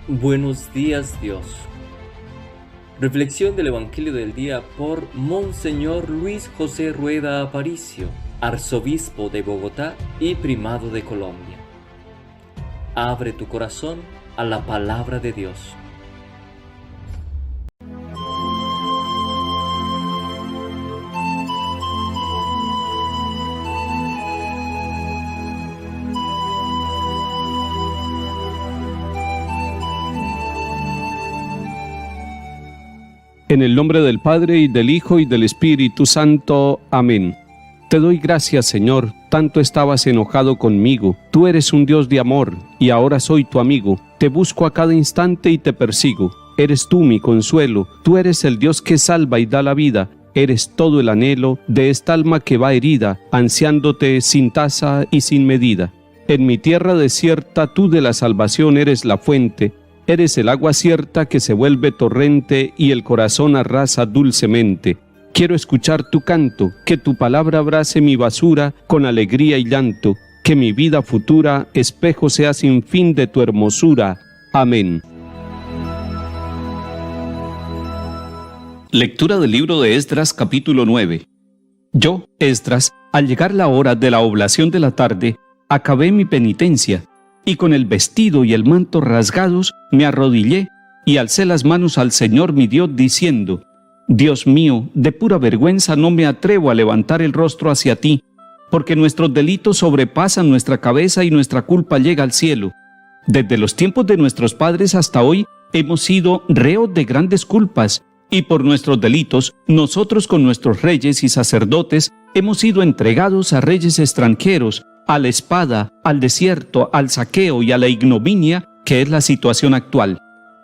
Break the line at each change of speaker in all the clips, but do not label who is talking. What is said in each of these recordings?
Buenos días, Dios. Reflexión del Evangelio del día por Monseñor Luis José Rueda Aparicio, arzobispo de Bogotá y primado de Colombia. Abre tu corazón a la palabra de Dios.
En el nombre del Padre, y del Hijo, y del Espíritu Santo. Amén. Te doy gracias, Señor, tanto estabas enojado conmigo. Tú eres un Dios de amor, y ahora soy tu amigo. Te busco a cada instante y te persigo. Eres tú mi consuelo, tú eres el Dios que salva y da la vida. Eres todo el anhelo de esta alma que va herida, ansiándote sin tasa y sin medida. En mi tierra desierta, tú de la salvación eres la fuente. Eres el agua cierta que se vuelve torrente y el corazón arrasa dulcemente. Quiero escuchar tu canto, que tu palabra abrace mi basura con alegría y llanto, que mi vida futura espejo sea sin fin de tu hermosura. Amén. Lectura del libro de Esdras, capítulo 9. Yo, Esdras, al llegar la hora de la oblación de la tarde, acabé mi penitencia, y con el vestido y el manto rasgados me arrodillé y alcé las manos al Señor mi Dios, diciendo: Dios mío, de pura vergüenza no me atrevo a levantar el rostro hacia ti, porque nuestros delitos sobrepasan nuestra cabeza y nuestra culpa llega al cielo. Desde los tiempos de nuestros padres hasta hoy hemos sido reos de grandes culpas, y por nuestros delitos nosotros con nuestros reyes y sacerdotes hemos sido entregados a reyes extranjeros, a la espada, al desierto, al saqueo y a la ignominia, que es la situación actual.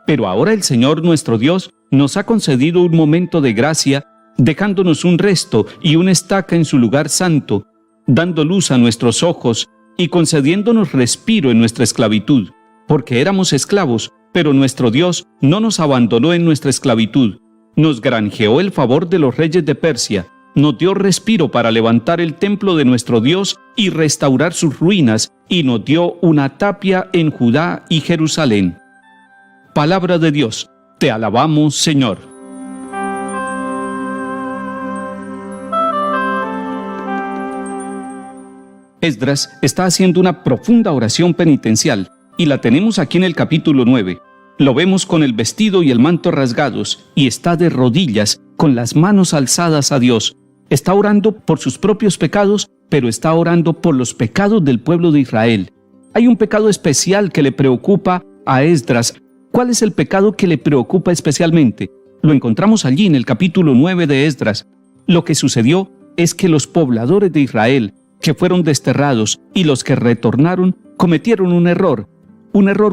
Pero ahora el Señor nuestro Dios nos ha concedido un momento de gracia, dejándonos un resto y una estaca en su lugar santo, dando luz a nuestros ojos y concediéndonos respiro en nuestra esclavitud, porque éramos esclavos, pero nuestro Dios no nos abandonó en nuestra esclavitud. Nos granjeó el favor de los reyes de Persia, nos dio respiro para levantar el templo de nuestro Dios y restaurar sus ruinas, y nos dio una tapia en Judá y Jerusalén. Palabra de Dios, te alabamos, Señor. Esdras está haciendo una profunda oración penitencial, y la tenemos aquí en el capítulo 9. Lo vemos con el vestido y el manto rasgados, y está de rodillas, con las manos alzadas a Dios. Está orando por sus propios pecados, pero está orando por los pecados del pueblo de Israel. Hay un pecado especial que le preocupa a Esdras. ¿Cuál es el pecado que le preocupa especialmente? Lo encontramos allí en el capítulo 9 de Esdras. Lo que sucedió es que los pobladores de Israel, que fueron desterrados, y los que retornaron, cometieron un error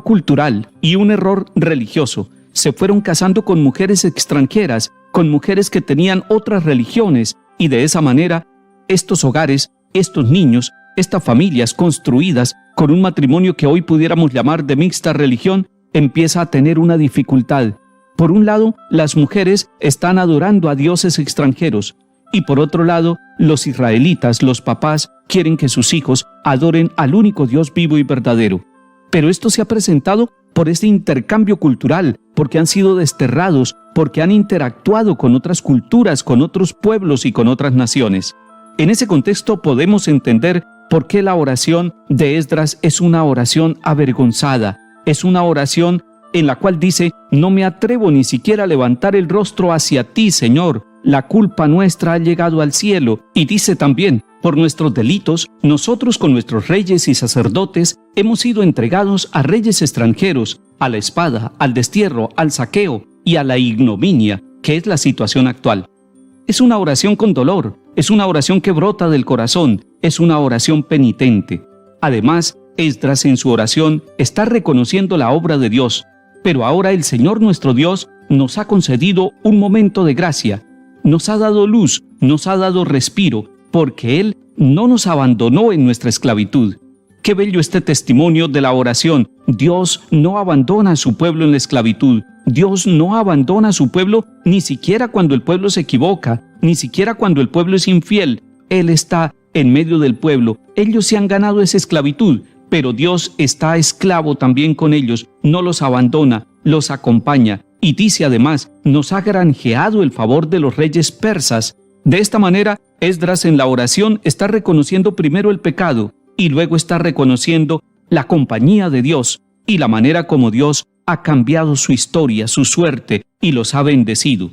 cultural y un error religioso. Se fueron casando con mujeres extranjeras, con mujeres que tenían otras religiones, y de esa manera, estos hogares, estos niños, estas familias construidas con un matrimonio que hoy pudiéramos llamar de mixta religión, empieza a tener una dificultad. Por un lado, las mujeres están adorando a dioses extranjeros, y por otro lado, los israelitas, los papás, quieren que sus hijos adoren al único Dios vivo y verdadero. Pero esto se ha presentado por este intercambio cultural, porque han sido desterrados, porque han interactuado con otras culturas, con otros pueblos y con otras naciones. En ese contexto podemos entender por qué la oración de Esdras es una oración avergonzada, es una oración en la cual dice: no me atrevo ni siquiera a levantar el rostro hacia ti, Señor, la culpa nuestra ha llegado al cielo. Y dice también: por nuestros delitos, nosotros con nuestros reyes y sacerdotes hemos sido entregados a reyes extranjeros, a la espada, al destierro, al saqueo y a la ignominia, que es la situación actual. Es una oración con dolor, es una oración que brota del corazón, es una oración penitente. Además, Esdras en su oración está reconociendo la obra de Dios, pero ahora el Señor nuestro Dios nos ha concedido un momento de gracia, nos ha dado luz, nos ha dado respiro, porque Él no nos abandonó en nuestra esclavitud. Qué bello este testimonio de la oración. Dios no abandona a su pueblo en la esclavitud. Dios no abandona a su pueblo ni siquiera cuando el pueblo se equivoca, ni siquiera cuando el pueblo es infiel. Él está en medio del pueblo. Ellos se han ganado esa esclavitud, pero Dios está esclavo también con ellos, no los abandona, los acompaña, y dice además, nos ha granjeado el favor de los reyes persas. De esta manera, Esdras en la oración está reconociendo primero el pecado, y luego está reconociendo la compañía de Dios, y la manera como Dios ha cambiado su historia, su suerte, y los ha bendecido.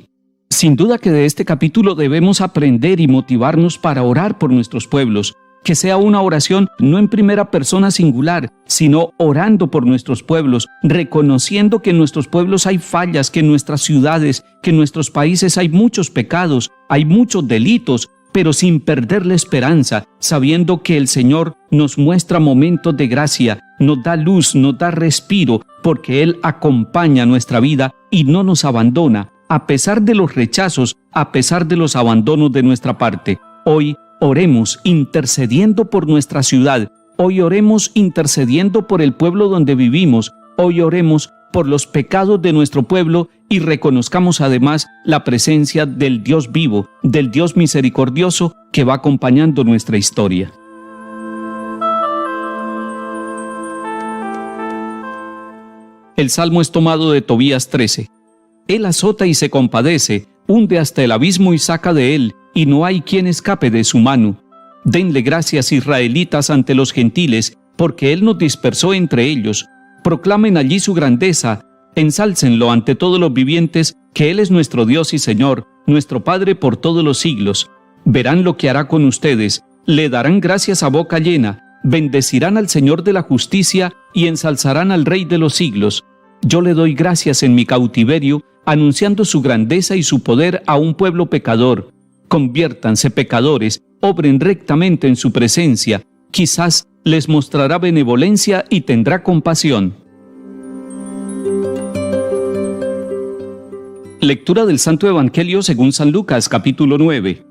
Sin duda que de este capítulo debemos aprender y motivarnos para orar por nuestros pueblos, que sea una oración no en primera persona singular, sino orando por nuestros pueblos, reconociendo que en nuestros pueblos hay fallas, que en nuestras ciudades, que en nuestros países hay muchos pecados, hay muchos delitos, pero sin perder la esperanza, sabiendo que el Señor nos muestra momentos de gracia, nos da luz, nos da respiro, porque Él acompaña nuestra vida y no nos abandona, a pesar de los rechazos, a pesar de los abandonos de nuestra parte. Hoy oremos intercediendo por nuestra ciudad, hoy oremos intercediendo por el pueblo donde vivimos, hoy oremos por los pecados de nuestro pueblo y reconozcamos además la presencia del Dios vivo, del Dios misericordioso que va acompañando nuestra historia. El salmo es tomado de Tobías 13. Él azota y se compadece, hunde hasta el abismo y saca de él, y no hay quien escape de su mano. Denle gracias, israelitas, ante los gentiles, porque él nos dispersó entre ellos. Proclamen allí su grandeza, ensálcenlo ante todos los vivientes, que él es nuestro Dios y Señor, nuestro Padre por todos los siglos. Verán lo que hará con ustedes, le darán gracias a boca llena, bendecirán al Señor de la justicia y ensalzarán al Rey de los siglos. Yo le doy gracias en mi cautiverio, anunciando su grandeza y su poder a un pueblo pecador. Conviértanse pecadores, obren rectamente en su presencia, quizás les mostrará benevolencia y tendrá compasión. Lectura del Santo Evangelio según San Lucas, capítulo 9.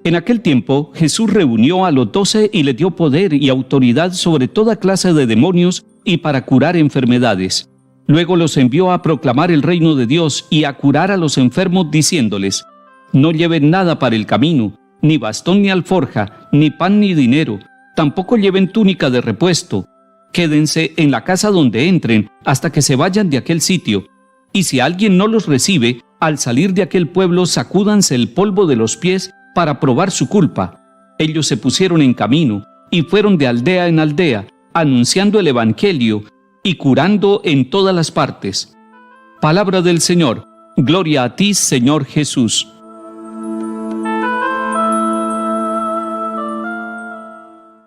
En aquel tiempo, Jesús reunió a los 12 y les dio poder y autoridad sobre toda clase de demonios y para curar enfermedades. Luego los envió a proclamar el reino de Dios y a curar a los enfermos, diciéndoles: no lleven nada para el camino, ni bastón ni alforja, ni pan ni dinero, tampoco lleven túnica de repuesto. Quédense en la casa donde entren, hasta que se vayan de aquel sitio. Y si alguien no los recibe, al salir de aquel pueblo sacúdanse el polvo de los pies para probar su culpa. Ellos se pusieron en camino, y fueron de aldea en aldea, anunciando el Evangelio, y curando en todas las partes. Palabra del Señor. Gloria a ti, Señor Jesús.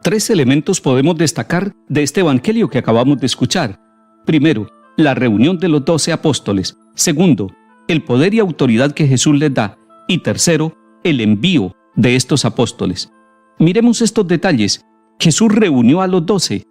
Tres elementos podemos destacar de este Evangelio que acabamos de escuchar. Primero, la reunión de los 12 apóstoles. Segundo, el poder y autoridad que Jesús les da. Y tercero, el envío de estos apóstoles. Miremos estos detalles. Jesús reunió a los 12.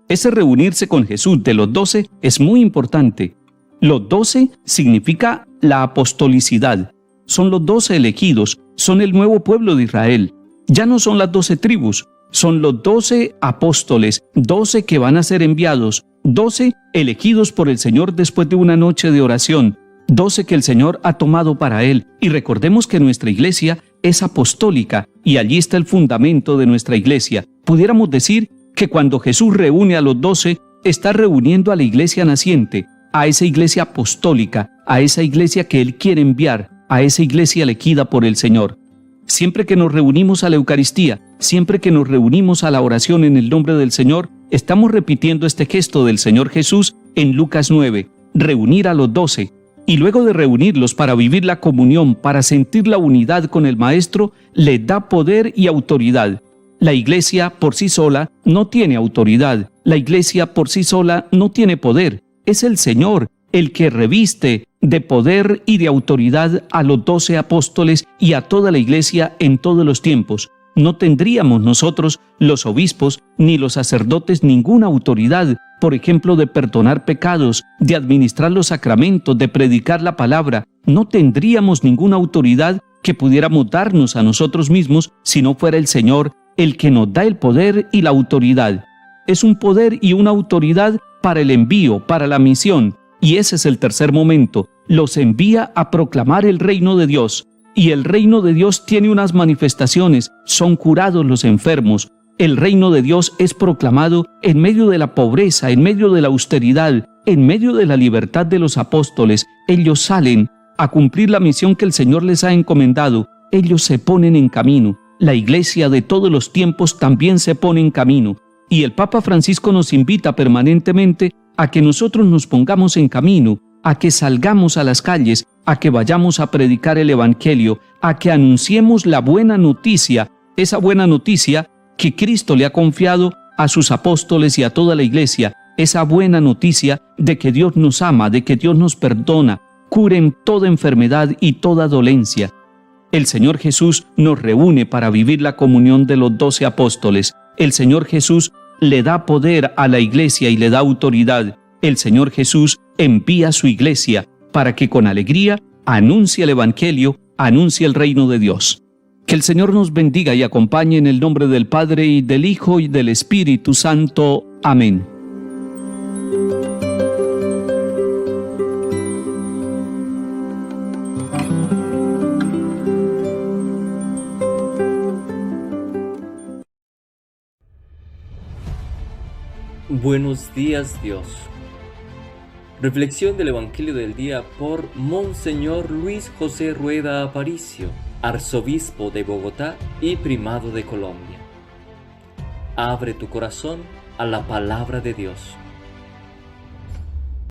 Ese reunirse con Jesús de los 12 es muy importante. Los 12 significa la apostolicidad. Son los 12 elegidos, son el nuevo pueblo de Israel. Ya no son las 12 tribus, son los 12 apóstoles, 12 que van a ser enviados, 12 elegidos por el Señor después de una noche de oración, 12 que el Señor ha tomado para Él. Y recordemos que nuestra iglesia es apostólica y allí está el fundamento de nuestra iglesia. Pudiéramos decir que cuando Jesús reúne a los 12, está reuniendo a la iglesia naciente, a esa iglesia apostólica, a esa iglesia que Él quiere enviar, a esa iglesia elegida por el Señor. Siempre que nos reunimos a la Eucaristía, siempre que nos reunimos a la oración en el nombre del Señor, estamos repitiendo este gesto del Señor Jesús en Lucas 9, reunir a los 12. Y luego de reunirlos para vivir la comunión, para sentir la unidad con el Maestro, les da poder y autoridad. La iglesia por sí sola no tiene autoridad, la iglesia por sí sola no tiene poder. Es el Señor el que reviste de poder y de autoridad a los 12 apóstoles y a toda la iglesia en todos los tiempos. No tendríamos nosotros, los obispos, ni los sacerdotes, ninguna autoridad, por ejemplo, de perdonar pecados, de administrar los sacramentos, de predicar la palabra. No tendríamos ninguna autoridad que pudiéramos darnos a nosotros mismos si no fuera el Señor el que nos da el poder y la autoridad. Es un poder y una autoridad para el envío, para la misión. Y ese es el tercer momento. Los envía a proclamar el reino de Dios. Y el reino de Dios tiene unas manifestaciones. Son curados los enfermos, El reino de Dios es proclamado en medio de la pobreza, en medio de la austeridad, en medio de la libertad de los apóstoles. Ellos salen a cumplir la misión que el Señor les ha encomendado. Ellos se ponen en camino. La iglesia de todos los tiempos también se pone en camino. Y el Papa Francisco nos invita permanentemente a que nosotros nos pongamos en camino, a que salgamos a las calles, a que vayamos a predicar el Evangelio, a que anunciemos la buena noticia, esa buena noticia que Cristo le ha confiado a sus apóstoles y a toda la iglesia, esa buena noticia de que Dios nos ama, de que Dios nos perdona, curen toda enfermedad y toda dolencia. El Señor Jesús nos reúne para vivir la comunión de los 12 apóstoles. El Señor Jesús le da poder a la iglesia y le da autoridad. El Señor Jesús envía a su iglesia para que con alegría anuncie el Evangelio, anuncie el reino de Dios. Que el Señor nos bendiga y acompañe en el nombre del Padre y del Hijo y del Espíritu Santo. Amén.
Buenos días, Dios. Reflexión del Evangelio del día por Monseñor Luis José Rueda Aparicio, arzobispo de Bogotá y primado de Colombia. Abre tu corazón a la palabra de Dios.